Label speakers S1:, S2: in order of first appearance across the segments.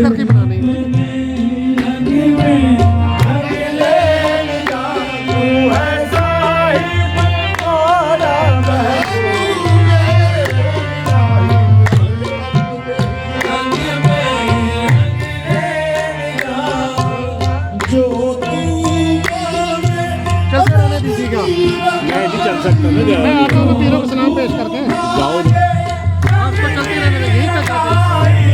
S1: करके बनाने चलते रहने दीजिएगा।
S2: मैं नहीं चल सकता ना जा
S1: मैं आता हूँ पीरों को सलाम पेश करके
S2: जाओ
S1: आपको चलते रहने लगे यहीं तक आते हैं।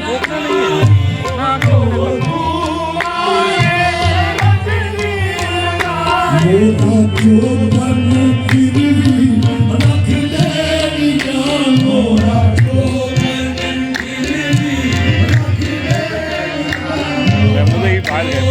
S1: रोकना नहीं है। मैं आगे बढ़ूंगा।
S2: मैं मुझे ही बाहर गया